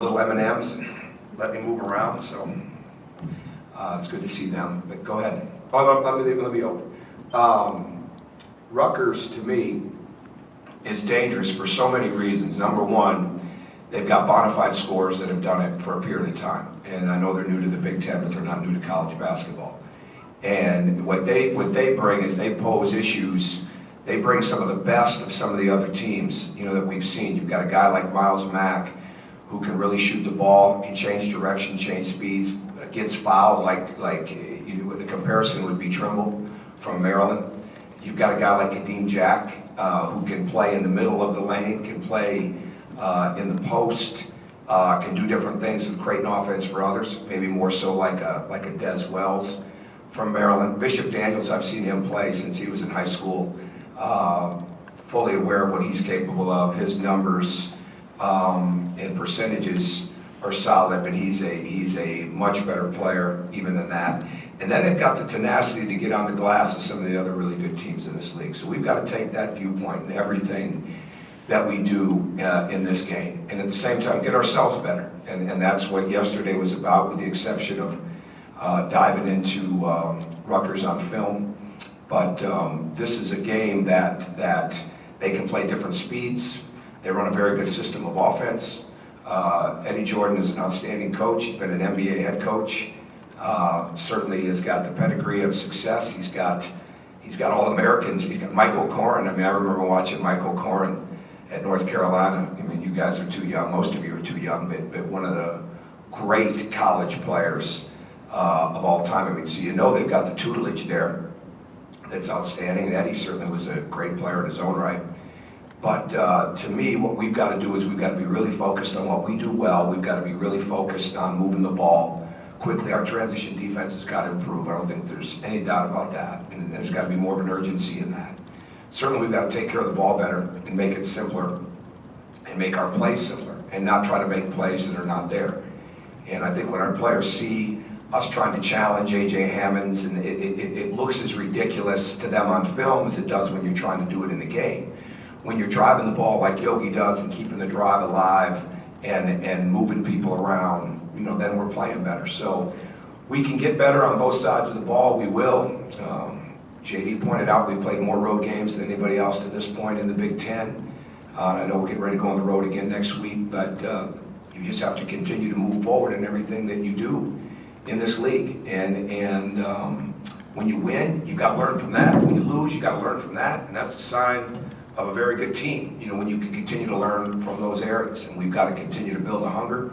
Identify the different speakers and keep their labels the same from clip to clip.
Speaker 1: little M&Ms and let me move around, so it's good to see them. But go ahead. Oh, let me open. Rutgers, to me, is dangerous for so many reasons. Number one, they've got bona fide scorers that have done it for a period of time. And I know they're new to the Big Ten, but they're not new to college basketball. And what they bring is they pose issues. They bring some of the best of some of the other teams, that we've seen. You've got a guy like Miles Mack, who can really shoot the ball, can change direction, change speeds, gets fouled the comparison would be Trimble from Maryland. You've got a guy like Kadeem Jack, who can play in the middle of the lane, can play in the post, can do different things with creating offense for others, maybe more so like a Des Wells from Maryland. Bishop Daniels, I've seen him play since he was in high school, fully aware of what he's capable of. His numbers and percentages are solid, but he's a much better player even than that. And then they've got the tenacity to get on the glass of some of the other really good teams in this league. So we've got to take that viewpoint in everything that we do in this game, and at the same time get ourselves better. And that's what yesterday was about, with the exception of diving into Rutgers on film. But this is a game that they can play different speeds. They run a very good system of offense. Eddie Jordan is an outstanding coach. He's been an NBA head coach. Certainly has got the pedigree of success. He's got All-Americans. He's got Mike O'Koren. I remember watching Mike O'Koren at North Carolina. You guys are too young. Most of you are too young, but one of the great college players of all time. So they've got the tutelage there that's outstanding. And Eddie certainly was a great player in his own right. But to me, what we've got to do is we've got to be really focused on what we do well. We've got to be really focused on moving the ball quickly. Our transition defense has got to improve. I don't think there's any doubt about that. And there's got to be more of an urgency in that. Certainly, we've got to take care of the ball better and make it simpler and make our plays simpler and not try to make plays that are not there. And I think when our players see us trying to challenge A.J. Hammonds, and it looks as ridiculous to them on film as it does when you're trying to do it in the game. When you're driving the ball like Yogi does and keeping the drive alive and moving people around, then we're playing better. So we can get better on both sides of the ball. We will. JD pointed out we played more road games than anybody else to this point in the Big Ten. I know we're getting ready to go on the road again next week, but you just have to continue to move forward in everything that you do in this league. And when you win, you got to learn from that. When you lose, you got to learn from that, and that's a sign of a very good team, when you can continue to learn from those areas. And we've got to continue to build a hunger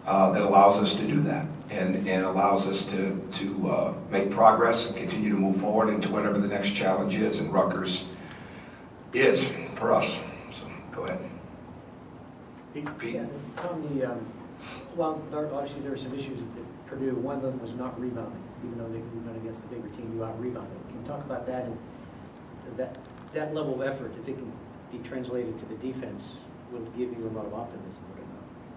Speaker 1: that allows us to do that and allows us to make progress and continue to move forward into whatever the next challenge is, and Rutgers is for us. So go ahead. Pete?
Speaker 2: Yeah, obviously there were some issues at Purdue. One of them was not rebounding, even though they went against a bigger team, you out-rebounded. Can you talk about that, and that level of effort, if it can be translated to the defense, will give you a lot of optimism?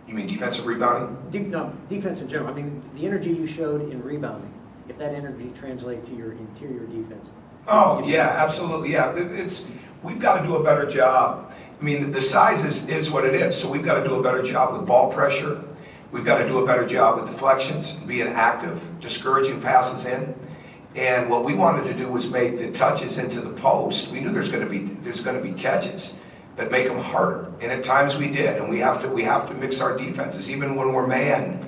Speaker 1: You mean defensive rebounding?
Speaker 2: No, defense in general. The energy you showed in rebounding, if that energy translates to your interior defense.
Speaker 1: Oh, yeah, absolutely, yeah. We've got to do a better job. The size is what it is, so we've got to do a better job with ball pressure. We've got to do a better job with deflections, being active, discouraging passes in. And what we wanted to do was make the touches into the post. We knew there's going to be catches, but make them harder. And at times we did. And we have to mix our defenses. Even when we're man,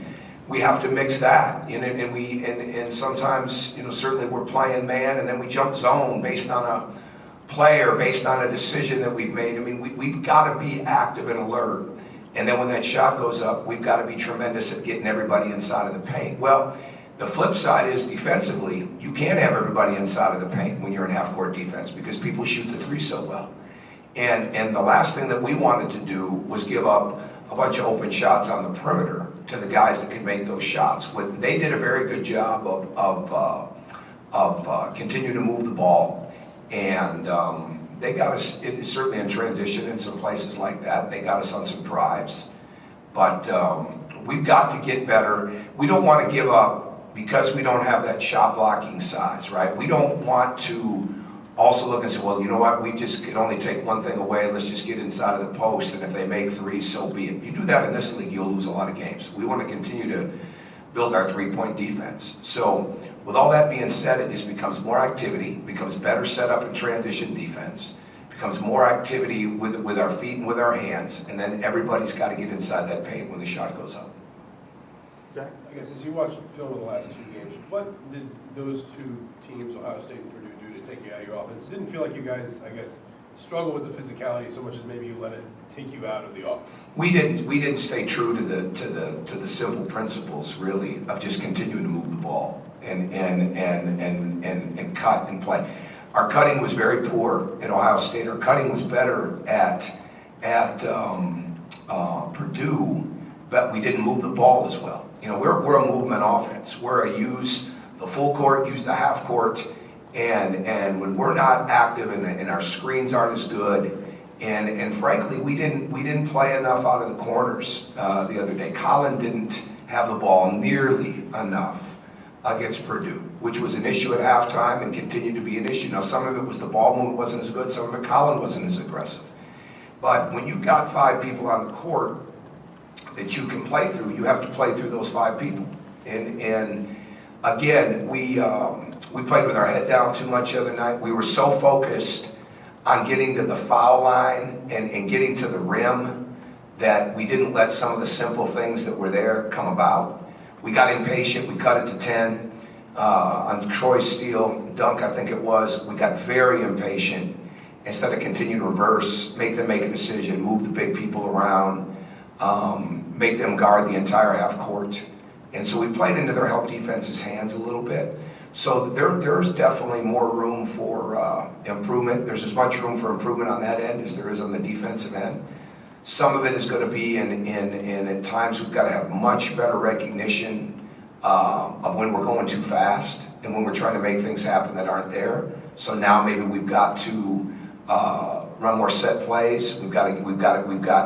Speaker 1: we have to mix that. And sometimes certainly we're playing man, and then we jump zone based on a play or based on a decision that we've made. We've got to be active and alert. And then when that shot goes up, we've got to be tremendous at getting everybody inside of the paint. Well, the flip side is defensively, you can't have everybody inside of the paint when you're in half-court defense because people shoot the three so well. And the last thing that we wanted to do was give up a bunch of open shots on the perimeter to the guys that could make those shots. They did a very good job of continuing to move the ball, and they got us certainly in transition in some places like that. They got us on some drives, but we've got to get better. We don't want to give up because we don't have that shot blocking size, right? We don't want to also look and say, well, you know what, we just can only take one thing away, let's just get inside of the post, and if they make three, so be it. You do that in this league, you'll lose a lot of games. We want to continue to build our three-point defense. So with all that being said, it just becomes more activity, becomes better setup and transition defense, becomes more activity with our feet and with our hands, and then everybody's got to get inside that paint when the shot goes up.
Speaker 3: Zach?
Speaker 4: I guess as you watched film in the last two games, what did those two teams, Ohio State and Purdue, do to take you out of your offense? It didn't feel like you guys, I guess, struggled with the physicality so much as maybe you let it take you out of the offense.
Speaker 1: We didn't stay true to the simple principles, really, of just continuing to move the ball and cut and play. Our cutting was very poor at Ohio State. Our cutting was better at Purdue, but we didn't move the ball as well. You know, we're a movement offense. We're a use the full court, use the half court, and when we're not active and our screens aren't as good, and frankly, we didn't play enough out of the corners the other day. Colin didn't have the ball nearly enough against Purdue, which was an issue at halftime and continued to be an issue. Now, some of it was the ball movement wasn't as good, some of it Colin wasn't as aggressive. But when you've got 5 people on the court that you can play through, you have to play through those 5 people. And again, we played with our head down too much the other night. We were so focused on getting to the foul line and getting to the rim that we didn't let some of the simple things that were there come about. We got impatient, we cut it to 10. On Troy's steal, dunk I think it was, we got very impatient. Instead of continuing to reverse, make them make a decision, move the big people around, make them guard the entire half court. And so we played into their help defense's hands a little bit. So there's definitely more room for improvement. There's as much room for improvement on that end as there is on the defensive end. Some of it is going to be in at times we've got to have much better recognition of when we're going too fast and when we're trying to make things happen that aren't there. So now maybe we've got to run more set plays. We've got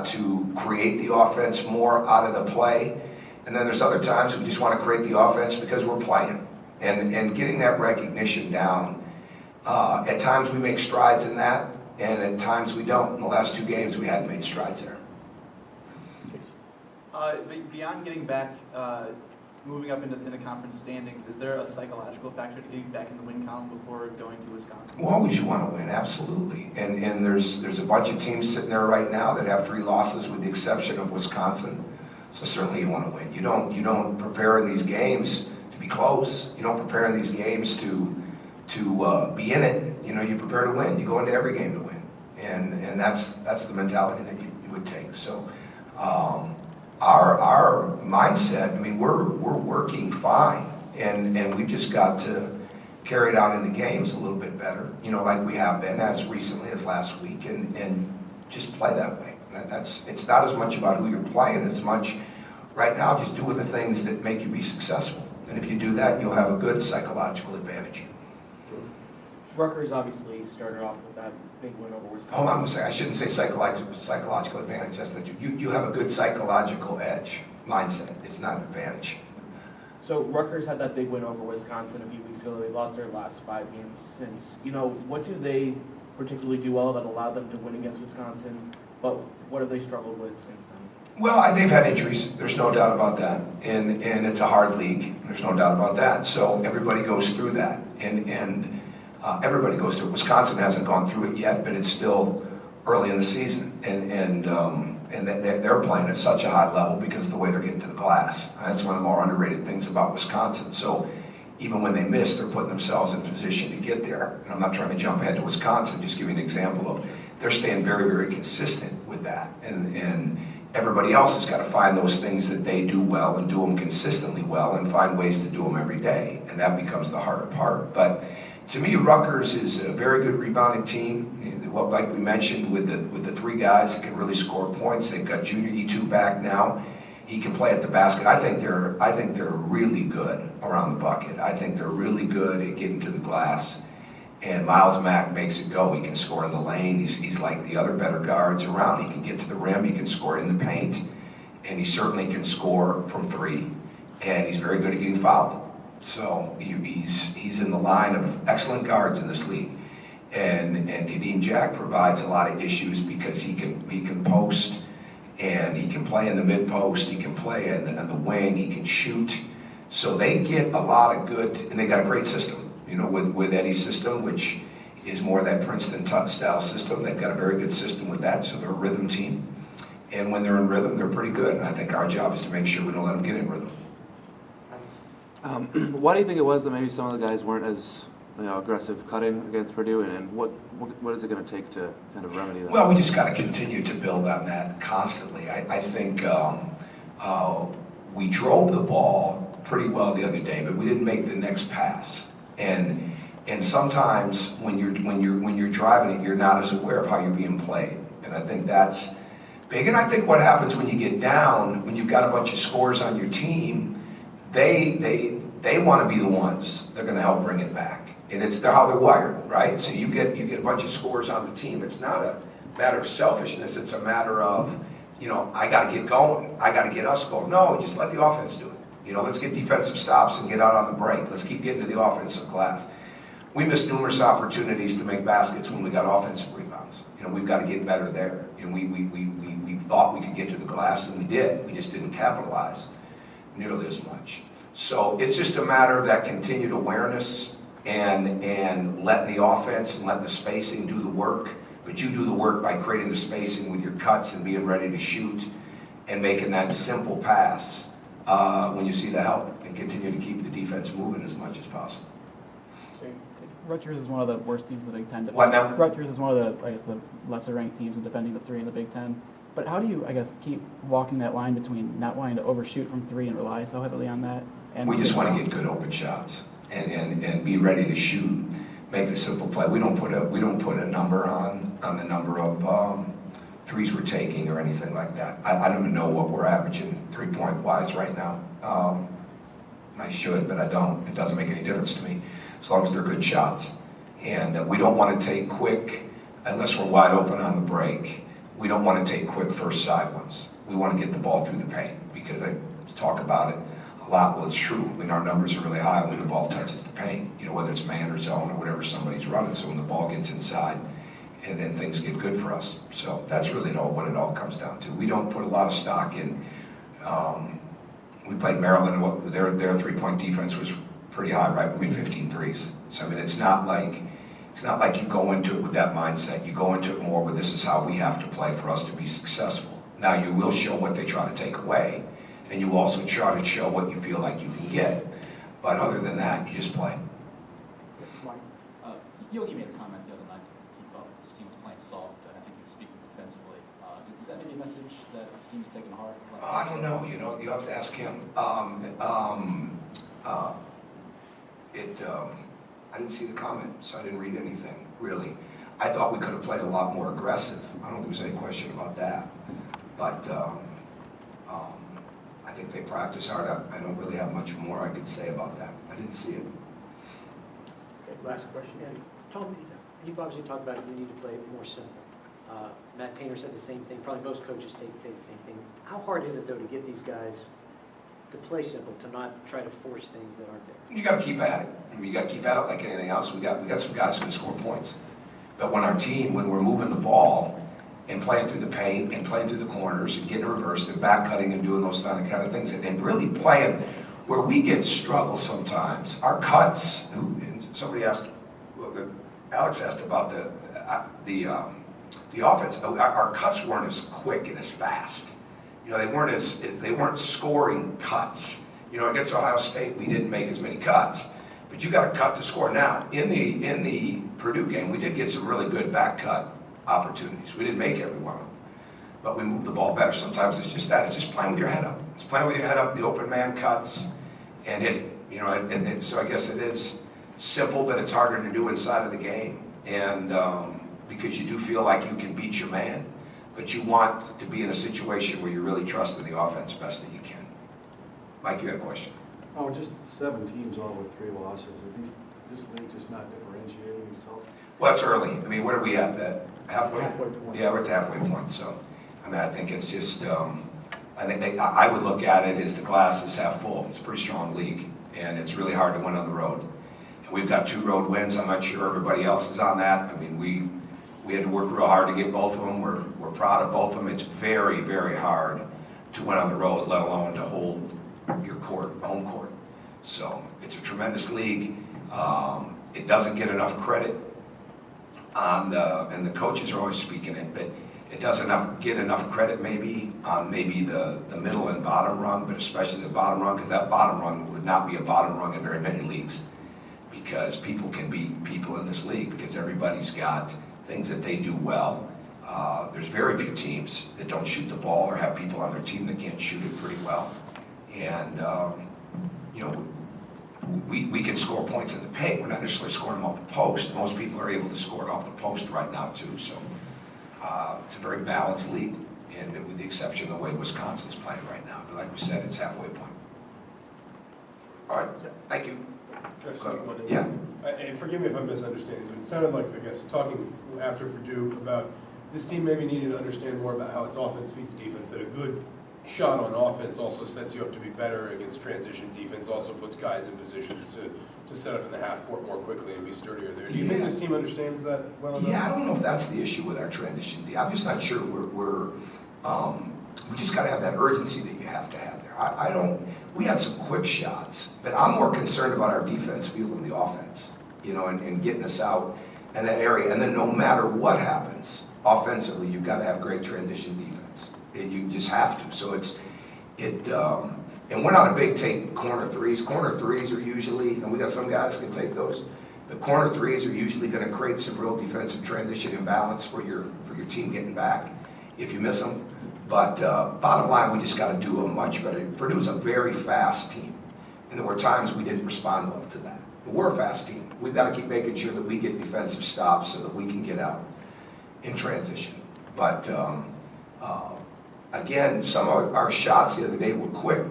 Speaker 1: to create the offense more out of the play. And then there's other times we just want to create the offense because we're playing. And getting that recognition down. At times we make strides in that, and at times we don't. In the last 2 games we hadn't made strides there.
Speaker 3: Beyond getting back, moving up into the conference standings, is there a psychological factor to getting back in the win column before going to Wisconsin?
Speaker 1: Well, always you want to win, absolutely. And there's a bunch of teams sitting there right now that have 3 losses with the exception of Wisconsin. So certainly you want to win. You don't prepare in these games to be close. You don't prepare in these games to be in it. You know, you prepare to win. You go into every game to win. And that's the mentality that you would take. So our mindset, I mean, we're working fine, and we've just got to carry it out in the games a little bit better, you know, like we have been as recently as last week, and just play that way. It's not as much about who you're playing as much right now just doing the things that make you be successful. And if you do that, you'll have a good psychological advantage.
Speaker 5: Rutgers obviously started off with that big win over Wisconsin.
Speaker 1: Hold on a second. I shouldn't say psychological advantage. That's not you have a good psychological edge mindset. It's not an advantage.
Speaker 5: So Rutgers had that big win over Wisconsin a few weeks ago. They lost their last 5 games since. You know, what do they particularly do well that allowed them to win against Wisconsin? But what have they struggled with since then?
Speaker 1: Well, they've had injuries. There's no doubt about that. And it's a hard league. There's no doubt about that. So everybody goes through that. And everybody goes through it. Wisconsin hasn't gone through it yet, but it's still early in the season. And they're playing at such a high level because of the way they're getting to the glass. That's one of the more underrated things about Wisconsin. So even when they miss, they're putting themselves in position to get there. And I'm not trying to jump ahead to Wisconsin, just give you an example of they're staying very, very consistent with that. And everybody else has got to find those things that they do well and do them consistently well and find ways to do them every day. And that becomes the harder part. But to me, Rutgers is a very good rebounding team. Well, like we mentioned, with the 3 guys that can really score points. They've got junior E2 back now. He can play at the basket. I think they're really good around the bucket. I think they're really good at getting to the glass. And Miles Mack makes it go. He can score in the lane. He's like the other better guards around. He can get to the rim. He can score in the paint. And he certainly can score from 3. And he's very good at getting fouled. So he's in the line of excellent guards in this league. And Kadeem Jack provides a lot of issues because he can post, and he can play in the mid post, he can play in the wing, he can shoot. So they get a lot of good, and they got a great system, you know, with Eddie's system, which is more that Princeton style system. They've got a very good system with that, so they're a rhythm team. And when they're in rhythm, they're pretty good. And I think our job is to make sure we don't let them get in rhythm.
Speaker 6: Why do you think it was that maybe some of the guys weren't as aggressive cutting against Purdue, and what is it going to take to kind of remedy that?
Speaker 1: Well, we just got to continue to build on that constantly. I think we drove the ball pretty well the other day, but we didn't make the next pass. And sometimes when you're driving it, you're not as aware of how you're being played. And I think that's big. And I think what happens when you get down, when you've got a bunch of scores on your team, they want to be the ones that are going to help bring it back. And they're how they're wired, right? So you get a bunch of scores on the team. It's not a matter of selfishness. It's a matter of, I got to get going. I got to get us going. No, just let the offense do it. Let's get defensive stops and get out on the break. Let's keep getting to the offensive glass. We missed numerous opportunities to make baskets when we got offensive rebounds. We've got to get better there. We thought we could get to the glass, and we did. We just didn't capitalize nearly as much. So it's just a matter of that continued awareness and letting the offense and letting the spacing do the work. But you do the work by creating the spacing with your cuts and being ready to shoot and making that simple pass when you see the help, and continue to keep the defense moving as much as possible.
Speaker 7: Rutgers is one of the worst teams in the Big Ten.
Speaker 1: What now?
Speaker 7: Rutgers is one of the lesser ranked teams in defending the three in the Big Ten. But how do you, keep walking that line between not wanting to overshoot from three and rely so heavily on that? And
Speaker 1: we just want to get good open shots and be ready to shoot, make the simple play. We don't put a number on the number of threes we're taking or anything like that. I don't even know what we're averaging 3-point wise right now. I should, but I don't. It doesn't make any difference to me as long as they're good shots. And we don't want to take quick, unless we're wide open on the break, we don't want to take quick first side ones. We want to get the ball through the paint, because I talk about it a lot. Well, it's true. Our numbers are really high when the ball touches the paint, whether it's man or zone or whatever somebody's running. So when the ball gets inside, and then things get good for us. So that's really what it all comes down to. We don't put a lot of stock in. We played Maryland, and their 3-point defense was pretty high, right? We made 15 threes. So it's not like you go into it with that mindset. You go into it more with, this is how we have to play for us to be successful. Now you will show what they try to take away, and you also try to show what you feel like you can get. But other than that, you just play.
Speaker 8: Yogi made a comment the other night. He thought this team was playing soft, and I think he was speaking defensively. Is that maybe a message that this team's taken to heart?
Speaker 1: I don't know. You have to ask him. I didn't see the comment, so I didn't read anything, really. I thought we could have played a lot more aggressive. I don't think there's any question about that. But I think they practice hard. I don't really have much more I could say about that. I didn't see it.
Speaker 2: Okay, last question. Yeah, Tom, you've obviously talked about you need to play more simple. Matt Painter said the same thing. Probably most coaches say the same thing. How hard is it, though, to get these guys to play simple, to not try to force things that aren't there?
Speaker 1: You got to keep at it. You got to keep at it like anything else. We got some guys who can score points. But when we're moving the ball and playing through the paint and playing through the corners and getting reversed and back cutting and doing those kind of things, and really playing where we get struggle sometimes, our cuts. Somebody asked, Alex asked about the offense. Our cuts weren't as quick and as fast. They weren't scoring cuts. Against Ohio State, we didn't make as many cuts, but you got to cut to score. Now, in the Purdue game, we did get some really good back cut opportunities. We didn't make every one of them, but we moved the ball better. Sometimes it's just that. It's just playing with your head up. It's playing with your head up, the open man cuts, and hit it. So I guess it is simple, but it's harder to do inside of the game, and because you do feel like you can beat your man, but you want to be in a situation where you really trust the offense best that you can. Mike, you had a question?
Speaker 9: Oh, just 7 teams all with 3 losses. Are this league just not differentiating itself?
Speaker 1: Well, it's early. Where are we at? That halfway?
Speaker 2: Halfway point.
Speaker 1: Yeah, we're at the halfway point. So, I think it's just, I would look at it as the glass is half full. It's a pretty strong league, and it's really hard to win on the road. We've got 2 road wins. I'm not sure everybody else is on that. I mean, we had to work real hard to get both of them. We're proud of both of them. It's very, very hard to win on the road, let alone to hold your home court. So it's a tremendous league. It doesn't get enough credit and the coaches are always speaking it, but it doesn't get enough credit maybe on the middle and bottom rung, but especially the bottom rung, because that bottom rung would not be a bottom rung in very many leagues, because people can beat people in this league because everybody's got things that they do well. There's very few teams that don't shoot the ball or have people on their team that can't shoot it pretty well. And, you know, we can score points in the paint. We're not necessarily scoring them off the post. Most people are able to score it off the post right now, too. So it's a very balanced league, and with the exception of the way Wisconsin's playing right now. But like we said, it's halfway point. All right, thank you.
Speaker 4: Can I sneak one in?
Speaker 1: Yeah.
Speaker 4: And forgive me if I'm misunderstanding, but it sounded like, I guess, talking after Purdue about this team maybe needing to understand more about how its offense feeds defense, that a good shot on offense also sets you up to be better against transition defense, also puts guys in positions to set up in the half court more quickly and be sturdier there. Do you think this team understands that well enough?
Speaker 1: Yeah, I don't know if that's the issue with our transition. I'm just not sure we just got to have that urgency that you have to have there. We had some quick shots, but I'm more concerned about our defense fielding the offense, you know, and getting us out in that area. And then no matter what happens, offensively, you've got to have great transition defense. You just have to. So and we're not a big take corner threes. Corner threes are usually, and we got some guys that can take those, but corner threes are usually going to create some real defensive transition imbalance for your team getting back if you miss them. But bottom line, we just got to do a much better. Purdue's a very fast team, and there were times we didn't respond well to that. But we're a fast team. We've got to keep making sure that we get defensive stops so that we can get out in transition. But again, some of our shots the other day were quick,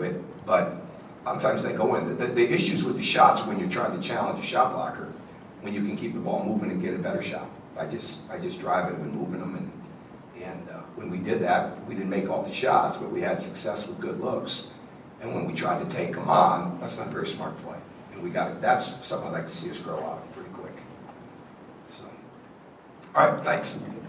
Speaker 1: but sometimes they go in. The issues with the shots when you're trying to challenge a shot blocker, when you can keep the ball moving and get a better shot. I just driving them and moving them, and when we did that, we didn't make all the shots, but we had success with good looks. And when we tried to take them on, that's not a very smart play. And that's something I'd like to see us grow out pretty quick. So, all right, thanks.